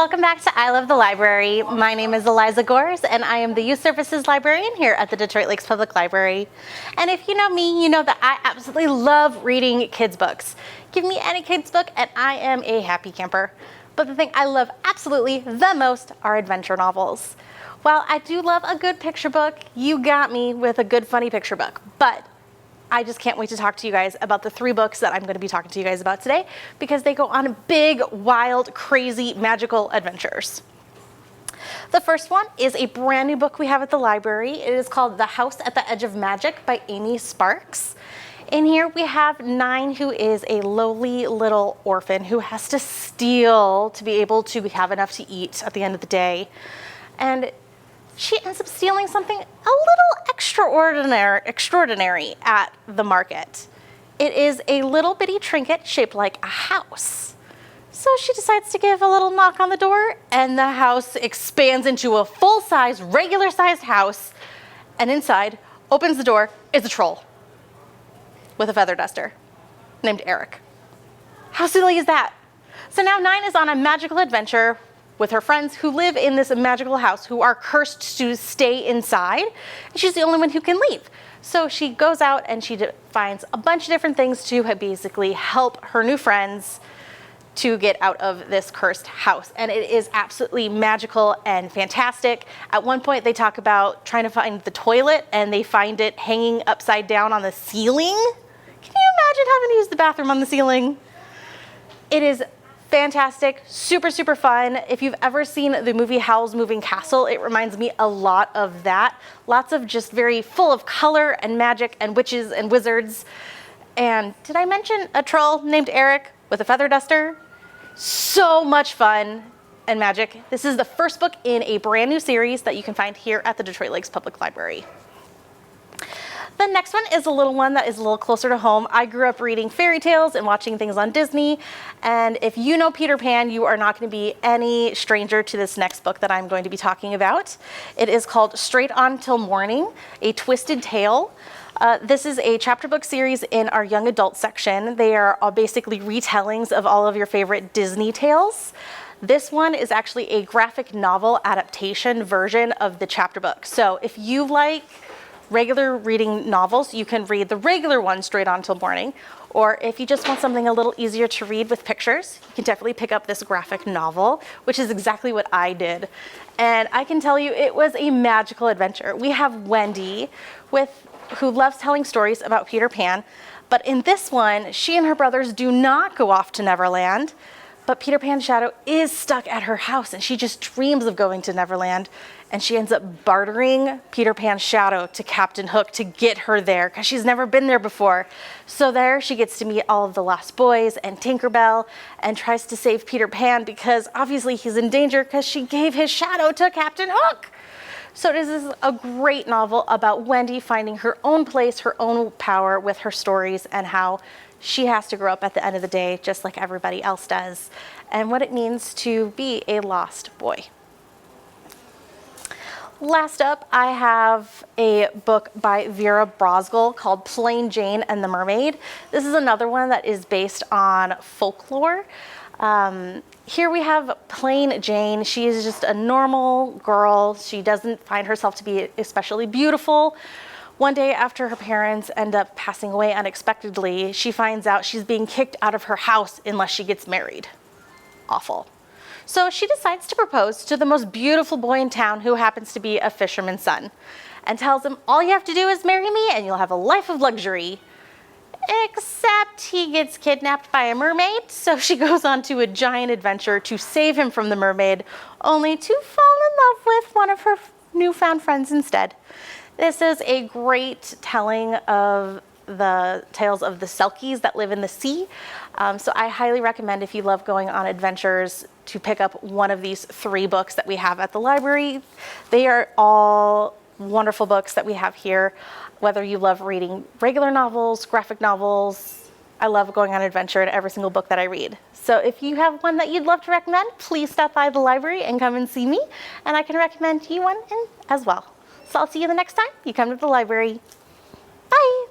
welcome back to I Love the Library. My name is Eliza Gores, and I am the Youth Services Librarian here at the Detroit Lakes Public Library. And if you know me, you know that I absolutely love reading kids' books. Give me any kids' book, and I am a happy camper. But the thing I love absolutely the most are adventure novels. While I do love a good picture book, you got me with a good funny picture book. But I just can't wait to talk to you guys about the 3 books that I'm going to be talking to you guys about today, because they go on big, wild, crazy, magical adventures. The first one is a brand new book we have at the library. It is called The House at the Edge of Magic by Amy Sparks. In here we have Nine, who is a lowly little orphan who has to steal to be able to have enough to eat at the end of the day. And she ends up stealing something a little extraordinary at the market. It is a little bitty trinket shaped like a house. So she decides to give a little knock on the door, and the house expands into a full-size, regular-sized house, and inside, opens the door, is a troll with a feather duster named Eric. How silly is that? So now Nine is on a magical adventure with her friends who live in this magical house, who are cursed to stay inside, and she's the only one who can leave. So she goes out and she finds a bunch of different things to basically help her new friends to get out of this cursed house. And it is absolutely magical and fantastic. At one point they talk about trying to find the toilet, and they find it hanging upside down on the ceiling. Can you imagine having to use the bathroom on the ceiling? It is fantastic, super, super fun. If you've ever seen the movie Howl's Moving Castle, it reminds me a lot of that. Lots of just very full of color and magic and witches and wizards. And did I mention a troll named Eric with a feather duster? So much fun and magic. This is the first book in a brand new series that you can find here at the Detroit Lakes Public Library. The next one is a little one that is a little closer to home. I grew up reading fairy tales and watching things on Disney, and if you know Peter Pan, you are not going to be any stranger to this next book that I'm going to be talking about. It is called Straight On Till Morning, A Twisted Tale. This is a chapter book series in our young adult section. They are all basically retellings of all of your favorite Disney tales. This one is actually a graphic novel adaptation version of the chapter book. So if you like regular reading novels, you can read the regular one Straight On Till Morning. Or if you just want something a little easier to read with pictures, you can definitely pick up this graphic novel, which is exactly what I did. And I can tell you it was a magical adventure. We have Wendy, who loves telling stories about Peter Pan, but in this one, she and her brothers do not go off to Neverland, but Peter Pan's shadow is stuck at her house, and she just dreams of going to Neverland. And she ends up bartering Peter Pan's shadow to Captain Hook to get her there, because she's never been there before. So there she gets to meet all of the Lost Boys and Tinkerbell, and tries to save Peter Pan because obviously he's in danger because she gave his shadow to Captain Hook. So this is a great novel about Wendy finding her own place, her own power with her stories, and how she has to grow up at the end of the day just like everybody else does, and what it means to be a lost boy. Last up, I have a book by Vera Brosgol called Plain Jane and the Mermaid. This is another one that is based on folklore. Here we have Plain Jane. She is just a normal girl. She doesn't find herself to be especially beautiful. One day after her parents end up passing away unexpectedly, she finds out she's being kicked out of her house unless she gets married. Awful. So she decides to propose to the most beautiful boy in town, who happens to be a fisherman's son, and tells him, all you have to do is marry me and you'll have a life of luxury. Except he gets kidnapped by a mermaid, so she goes on to a giant adventure to save him from the mermaid, only to fall in love with one of her newfound friends instead. This is a great telling of the tales of the Selkies that live in the sea. So I highly recommend, if you love going on adventures, to pick up one of these 3 books that we have at the library. They are all wonderful books that we have here. Whether you love reading regular novels, graphic novels, I love going on adventure in every single book that I read. So if you have one that you'd love to recommend, please stop by the library and come and see me, and I can recommend you one as well. So I'll see you the next time you come to the library. Bye.